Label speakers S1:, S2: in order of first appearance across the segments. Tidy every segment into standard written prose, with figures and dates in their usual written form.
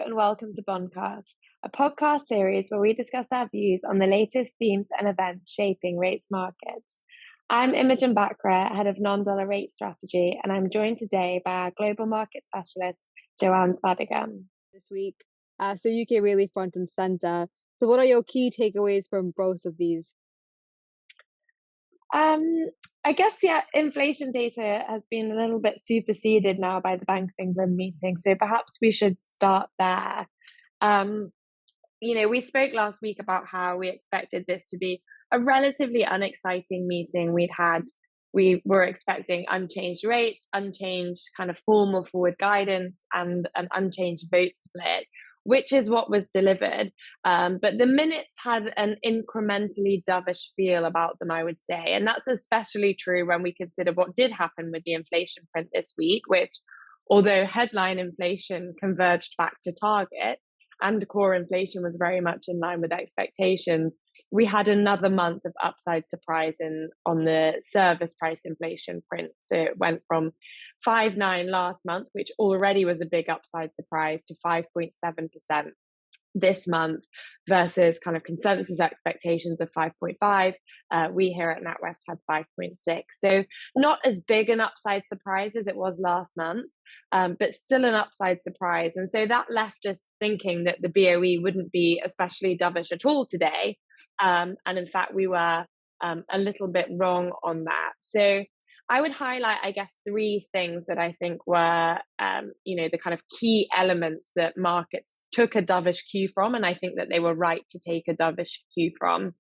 S1: and welcome to Bondcast, a podcast series where we discuss our views on the latest themes and events shaping rates markets. I'm Imogen Bachra, head of non-dollar rate strategy, and I'm joined today by our global market specialist, Joann Spadigam.
S2: This week, so UK really front and center. So what are your key takeaways from both of these?
S1: I guess, inflation data has been a little bit superseded now by the Bank of England meeting, so perhaps we should start there. We spoke last week about how we expected this to be a relatively unexciting meeting. We were expecting unchanged rates, unchanged kind of formal forward guidance, and an unchanged vote split, which is what was delivered. But the minutes had an incrementally dovish feel about them, I would say. And that's especially true when we consider what did happen with the inflation print this week, which, although headline inflation converged back to target and core inflation was very much in line with expectations, we had another month of upside surprise on the service price inflation print. So it went from 5.9 last month, which already was a big upside surprise, to 5.7% this month versus kind of consensus expectations of 5.5. We here at NatWest had 5.6. So not as big an upside surprise as it was last month, but still an upside surprise. And so that left us thinking that the BOE wouldn't be especially dovish at all today. And in fact, we were a little bit wrong on that. So I would highlight, I guess, three things that I think were, the kind of key elements that markets took a dovish cue from, and I think that they were right to take a dovish cue from.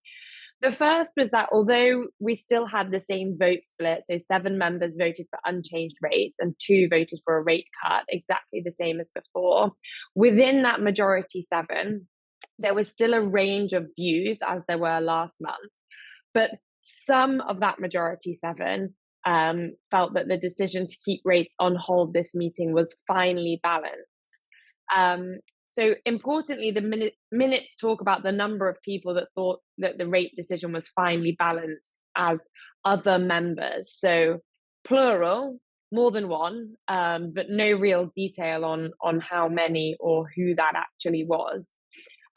S1: The first was that although we still had the same vote split, so 7 members voted for unchanged rates and 2 voted for a rate cut, exactly the same as before, within that majority 7, there was still a range of views as there were last month. But some of that majority 7 felt that the decision to keep rates on hold this meeting was finely balanced. So importantly, the minutes talk about the number of people that thought that the rate decision was finely balanced as other members. So plural, more than one, but no real detail on how many or who that actually was.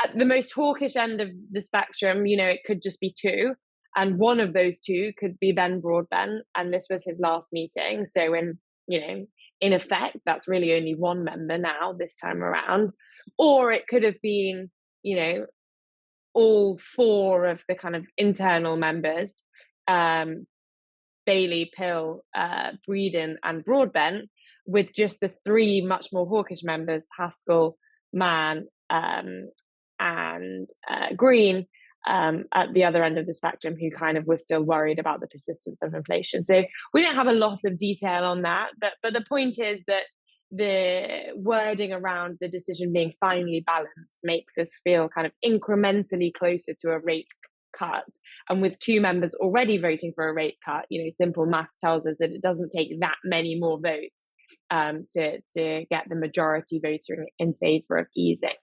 S1: At the most hawkish end of the spectrum, it could just be 2. And one of those 2 could be Ben Broadbent, and this was his last meeting. So in effect, that's really only 1 member now this time around. Or it could have been, all 4 of the kind of internal members, Bailey, Pill, Breeden and Broadbent, with just the 3 much more hawkish members, Haskell, Mann, and Green, at the other end of the spectrum, who kind of was still worried about the persistence of inflation. So we don't have a lot of detail on that, but the point is that the wording around the decision being finely balanced makes us feel kind of incrementally closer to a rate cut. And with 2 members already voting for a rate cut, simple maths tells us that it doesn't take that many more votes to get the majority voting in favor of easing.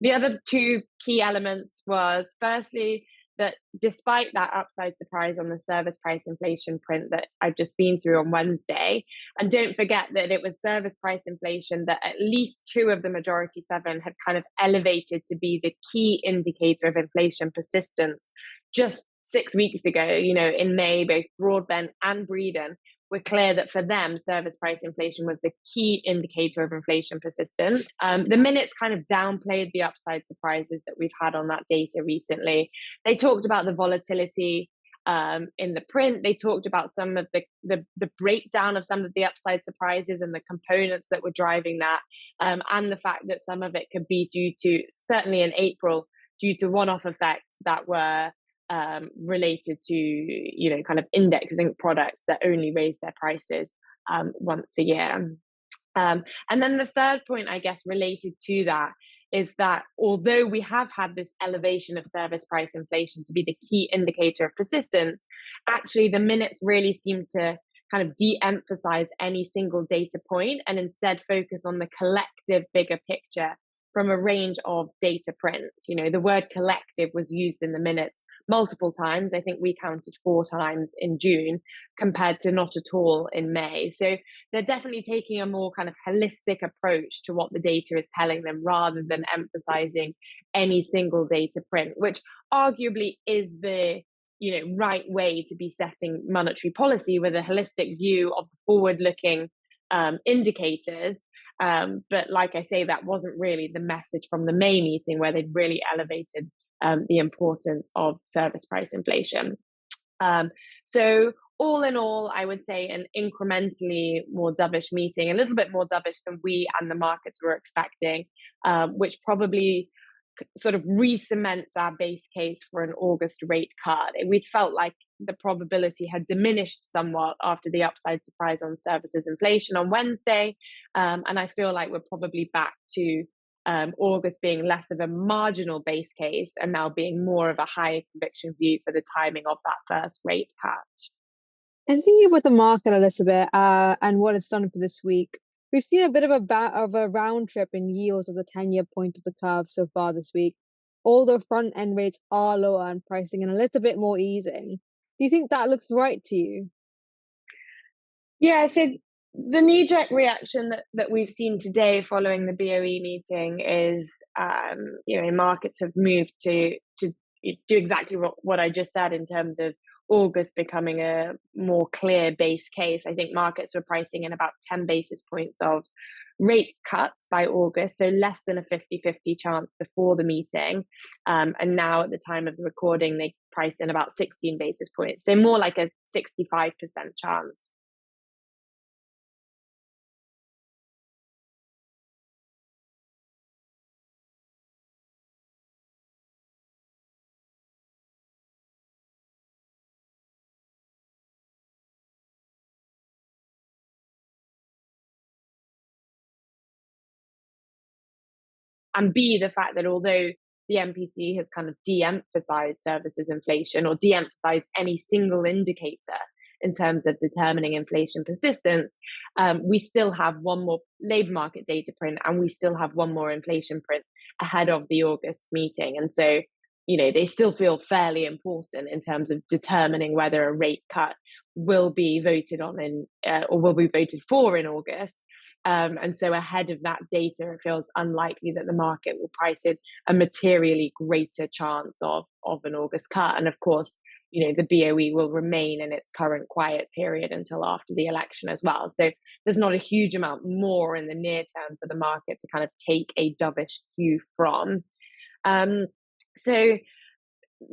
S1: The other 2 key elements was, firstly, that despite that upside surprise on the service price inflation print that I've just been through on Wednesday, and don't forget that it was service price inflation that at least 2 of the majority 7 had kind of elevated to be the key indicator of inflation persistence just 6 weeks ago. In May, both Broadbent and Breeden were clear that for them, service price inflation was the key indicator of inflation persistence. The minutes kind of downplayed the upside surprises that we've had on that data recently. They talked about the volatility in the print. They talked about some of the breakdown of some of the upside surprises and the components that were driving that, and the fact that some of it could be due to, certainly in April, due to one-off effects that were related to, kind of indexing products that only raise their prices once a year. And then the third point, I guess, related to that is that although we have had this elevation of service price inflation to be the key indicator of persistence, actually the minutes really seem to kind of de-emphasize any single data point and instead focus on the collective bigger picture from a range of data prints. The word collective was used in the minutes multiple times. I think we counted 4 times in June compared to not at all in May. So they're definitely taking a more kind of holistic approach to what the data is telling them rather than emphasizing any single data print, which arguably is the right way to be setting monetary policy, with a holistic view of the forward-looking indicators. But like I say, that wasn't really the message from the May meeting, where they'd really elevated the importance of service price inflation. So all in all, I would say an incrementally more dovish meeting, a little bit more dovish than we and the markets were expecting, which probably sort of re-cements our base case for an August rate cut. We'd felt like the probability had diminished somewhat after the upside surprise on services inflation on Wednesday. And I feel like we're probably back to August being less of a marginal base case and now being more of a higher conviction view for the timing of that first rate cut.
S2: And thinking about the market a little bit, and what it's done for this week, we've seen a bit of a round trip in yields of the 10-year point of the curve so far this week. Although front end rates are lower and pricing in a little bit more easing. Do you think that looks right to you?
S1: Yeah, so the knee-jerk reaction that we've seen today following the BOE meeting is, markets have moved to do exactly what I just said in terms of August becoming a more clear base case. I think markets were pricing in about 10 basis points of rate cuts by August, so less than a 50-50 chance before the meeting. And now at the time of the recording, they priced in about 16 basis points, so more like a 65% chance. And B, the fact that although the MPC has kind of de-emphasized services inflation or de-emphasized any single indicator in terms of determining inflation persistence, we still have one more labor market data print and we still have one more inflation print ahead of the August meeting. And so, they still feel fairly important in terms of determining whether a rate cut will be voted on or will be voted for in August. And so ahead of that data, it feels unlikely that the market will price in a materially greater chance of an August cut. And of course, the BOE will remain in its current quiet period until after the election as well. So there's not a huge amount more in the near term for the market to kind of take a dovish cue from. So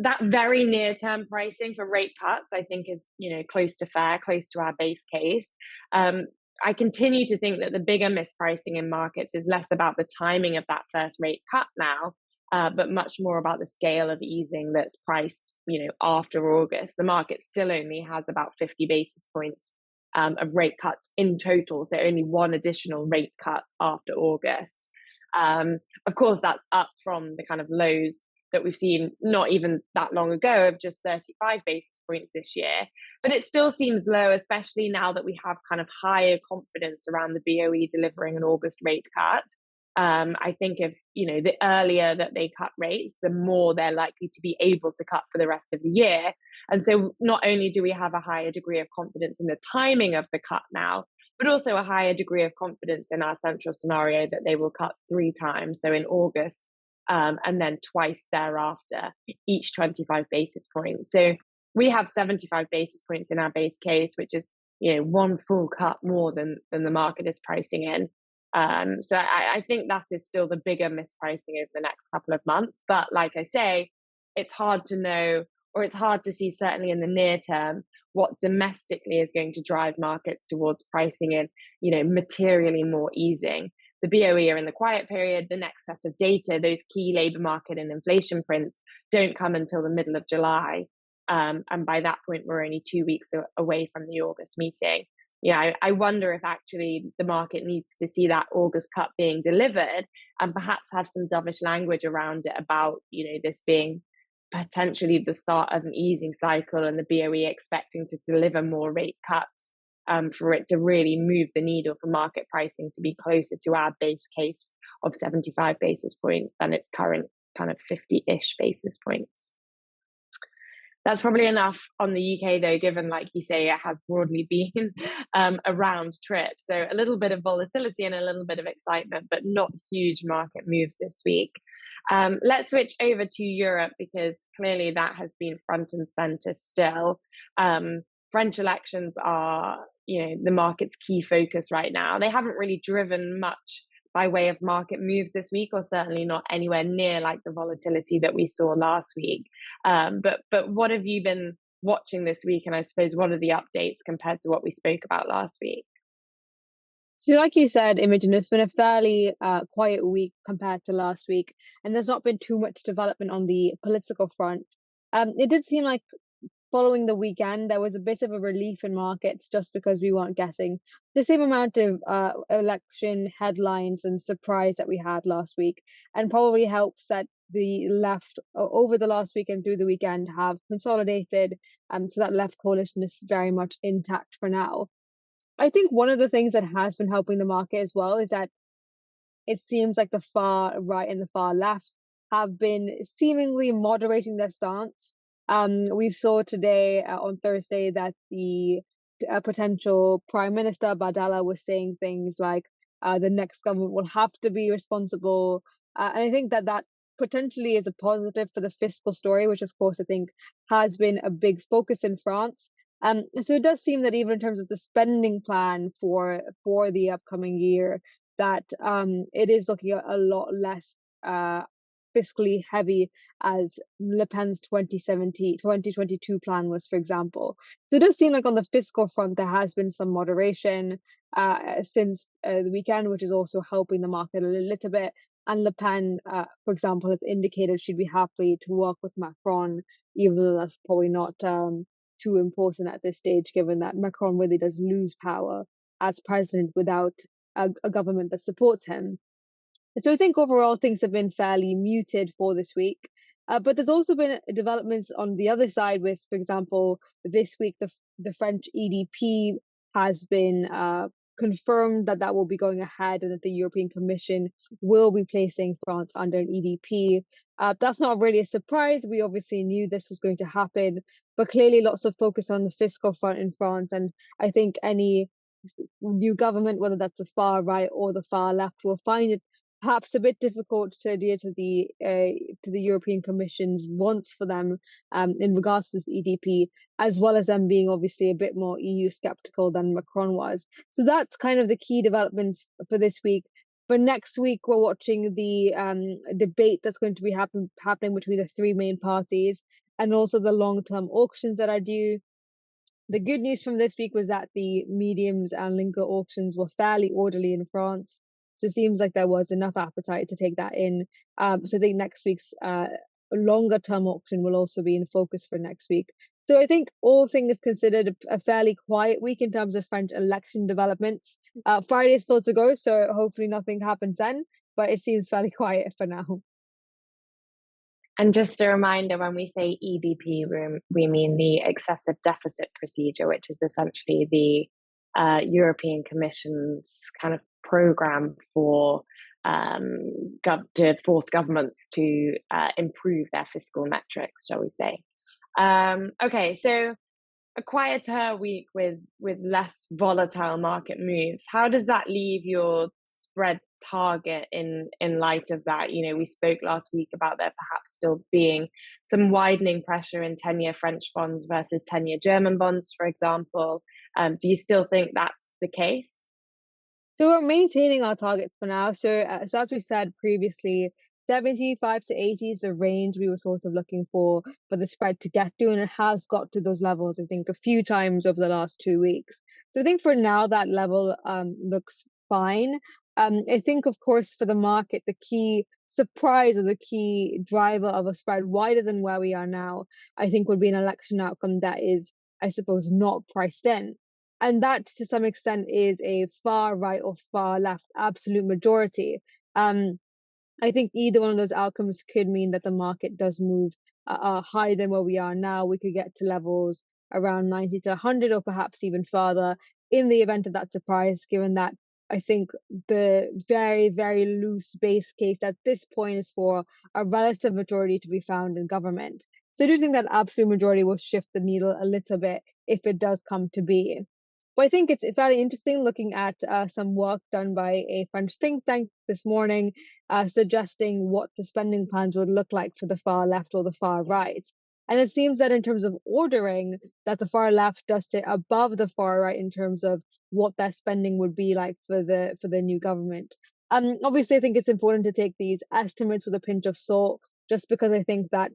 S1: that very near term pricing for rate cuts, I think, is, close to fair, close to our base case. I continue to think that the bigger mispricing in markets is less about the timing of that first rate cut now, but much more about the scale of easing that's priced, after August. The market still only has about 50 basis points of rate cuts in total, so only one additional rate cut after August. Of course, that's up from the kind of lows that we've seen not even that long ago of just 35 basis points this year. But it still seems low, especially now that we have kind of higher confidence around the BOE delivering an August rate cut. I think if, the earlier that they cut rates, the more they're likely to be able to cut for the rest of the year. And so not only do we have a higher degree of confidence in the timing of the cut now, but also a higher degree of confidence in our central scenario that they will cut 3 times. So in August, and then twice thereafter, each 25 basis points. So we have 75 basis points in our base case, which is, one full cut more than the market is pricing in. So I think that is still the bigger mispricing over the next couple of months. But like I say, it's hard to know, or it's hard to see, certainly in the near term, what domestically is going to drive markets towards pricing in, materially more easing. The BOE are in the quiet period. The next set of data, those key labour market and inflation prints, don't come until the middle of July. And by that point, we're only 2 weeks away from the August meeting. I wonder if actually the market needs to see that August cut being delivered and perhaps have some dovish language around it about, this being potentially the start of an easing cycle and the BOE expecting to deliver more rate cuts for it to really move the needle for market pricing to be closer to our base case of 75 basis points than its current kind of 50-ish basis points. That's probably enough on the UK, though, given, like you say, it has broadly been a round trip. So a little bit of volatility and a little bit of excitement, but not huge market moves this week. Let's switch over to Europe, because clearly that has been front and center still. French elections are, the market's key focus right now. They haven't really driven much by way of market moves this week, or certainly not anywhere near like the volatility that we saw last week. But what have you been watching this week? And I suppose what are the updates compared to what we spoke about last week?
S2: So, like you said, Imogen, it's been a fairly quiet week compared to last week, and there's not been too much development on the political front. It did seem like following the weekend, there was a bit of a relief in markets just because we weren't getting the same amount of election headlines and surprise that we had last week, and probably helps that the left over the last week and through the weekend have consolidated, so that left coalition is very much intact for now. I think one of the things that has been helping the market as well is that it seems like the far right and the far left have been seemingly moderating their stance. We saw today on Thursday that the potential Prime Minister Badala was saying things like the next government will have to be responsible. And I think that that potentially is a positive for the fiscal story, which of course I think has been a big focus in France. So it does seem that even in terms of the spending plan for the upcoming year, that it is looking a lot less uh, fiscally heavy as Le Pen's 2022 plan was, for example. So it does seem like on the fiscal front, there has been some moderation since the weekend, which is also helping the market a little bit. And Le Pen, for example, has indicated she'd be happy to work with Macron, even though that's probably not too important at this stage, given that Macron really does lose power as president without a government that supports him. And so I think overall things have been fairly muted for this week. But there's also been developments on the other side with, for example, this week the French EDP has been confirmed that that will be going ahead and that the European Commission will be placing France under an EDP. That's not really a surprise. We obviously knew this was going to happen, but clearly lots of focus on the fiscal front in France. And I think any new government, whether that's the far right or the far left, will find it perhaps a bit difficult to adhere to the European Commission's wants for them in regards to the EDP, as well as them being obviously a bit more EU skeptical than Macron was. So that's kind of the key developments for this week. For next week, we're watching the debate that's going to be happening between the three main parties, and also the long-term auctions that are due. The good news from this week was that the mediums and linker auctions were fairly orderly in France. So it seems like there was enough appetite to take that in. So I think next week's longer term auction will also be in focus for next week. So I think all things considered, a fairly quiet week in terms of French election developments. Friday is still to go, so hopefully nothing happens then, but it seems fairly quiet for now.
S1: And just a reminder, when we say EDP, we mean the excessive deficit procedure, which is essentially the European Commission's kind of program for to force governments to improve their fiscal metrics, shall we say. Okay, so a quieter week with less volatile market moves. How does that leave your spread target in light of that? We spoke last week about there perhaps still being some widening pressure in 10-year French bonds versus 10-year German bonds, for example. Do you still think that's the case?
S2: So we're maintaining our targets for now. So as we said previously, 75 to 80 is the range we were sort of looking for the spread to get to, and it has got to those levels, I think, a few times over the last 2 weeks. So I think for now that level looks fine. I think, of course, for the market, the key surprise or the key driver of a spread wider than where we are now, I think, would be an election outcome that is, I suppose, not priced in. And that, to some extent, is a far right or far left absolute majority. I think either one of those outcomes could mean that the market does move higher than where we are now. We could get to levels around 90 to 100 or perhaps even further. in the event of that surprise, given that I think the very, very loose base case at this point is for a relative majority to be found in government. So I do think that absolute majority will shift the needle a little bit if it does come to be. But I think it's very interesting looking at some work done by a French think tank this morning, suggesting what the spending plans would look like for the far left or the far right. And it seems that in terms of ordering, that the far left does sit above the far right in terms of what their spending would be like for the new government. Obviously, I think it's important to take these estimates with a pinch of salt, just because I think that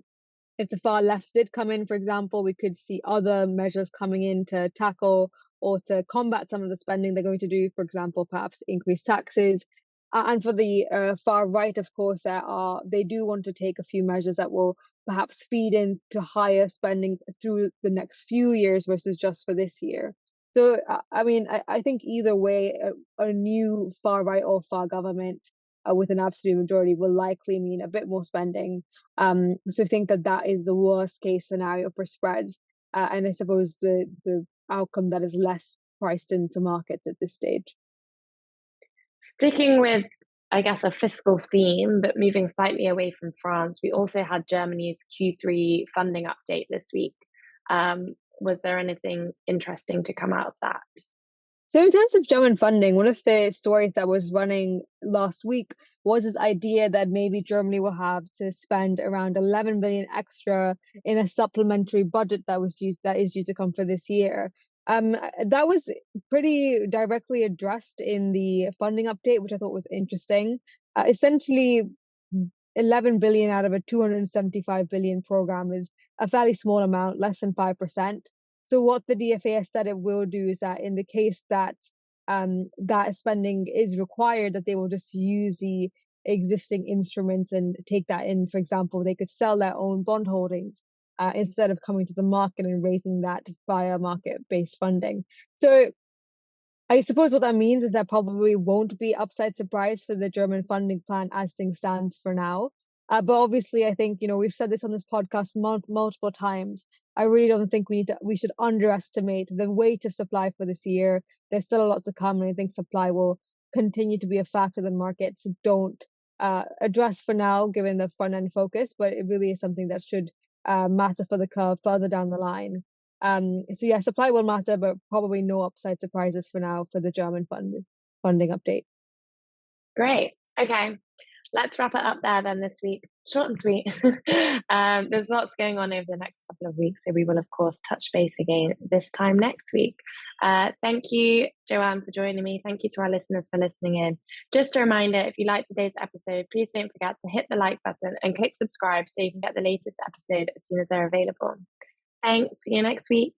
S2: if the far left did come in, for example, we could see other measures coming in to tackle or to combat some of the spending they're going to do, for example, perhaps increase taxes. And for the far right, of course, they do want to take a few measures that will perhaps feed into higher spending through the next few years versus just for this year. So, I mean, I think either way, a new far right or far government with an absolute majority will likely mean a bit more spending. So I think that that is the worst case scenario for spreads, and I suppose the outcome that is less priced into markets at this stage.
S1: Sticking with, I guess, a fiscal theme, but moving slightly away from France, we also had Germany's Q3 funding update this week. Was there anything interesting to come out of that?
S2: So in terms of German funding, one of the stories that was running last week was this idea that maybe Germany will have to spend around 11 billion extra in a supplementary budget that is due to come for this year. That was pretty directly addressed in the funding update, which I thought was interesting. Essentially, 11 billion out of a 275 billion program is a fairly small amount, less than 5%. So what the DFA has said it will do is that in the case that that spending is required, that they will just use the existing instruments and take that in. For example, they could sell their own bond holdings instead of coming to the market and raising that via market-based funding. So I suppose what that means is there probably won't be upside surprise for the German funding plan as things stands for now. But obviously, I think we've said this on this podcast multiple times. I really don't think we should underestimate the weight of supply for this year. There's still a lot to come, and I think supply will continue to be a factor that markets don't address for now, given the front end focus. But it really is something that should matter for the curve further down the line. So yeah, supply will matter, but probably no upside surprises for now for the German funding update.
S1: Great. Okay. Let's wrap it up there then this week. Short and sweet. There's lots going on over the next couple of weeks, so we will, of course, touch base again this time next week. Thank you, Joann, for joining me. Thank you to our listeners for listening in. Just a reminder, if you liked today's episode, please don't forget to hit the like button and click subscribe so you can get the latest episode as soon as they're available. Thanks. See you next week.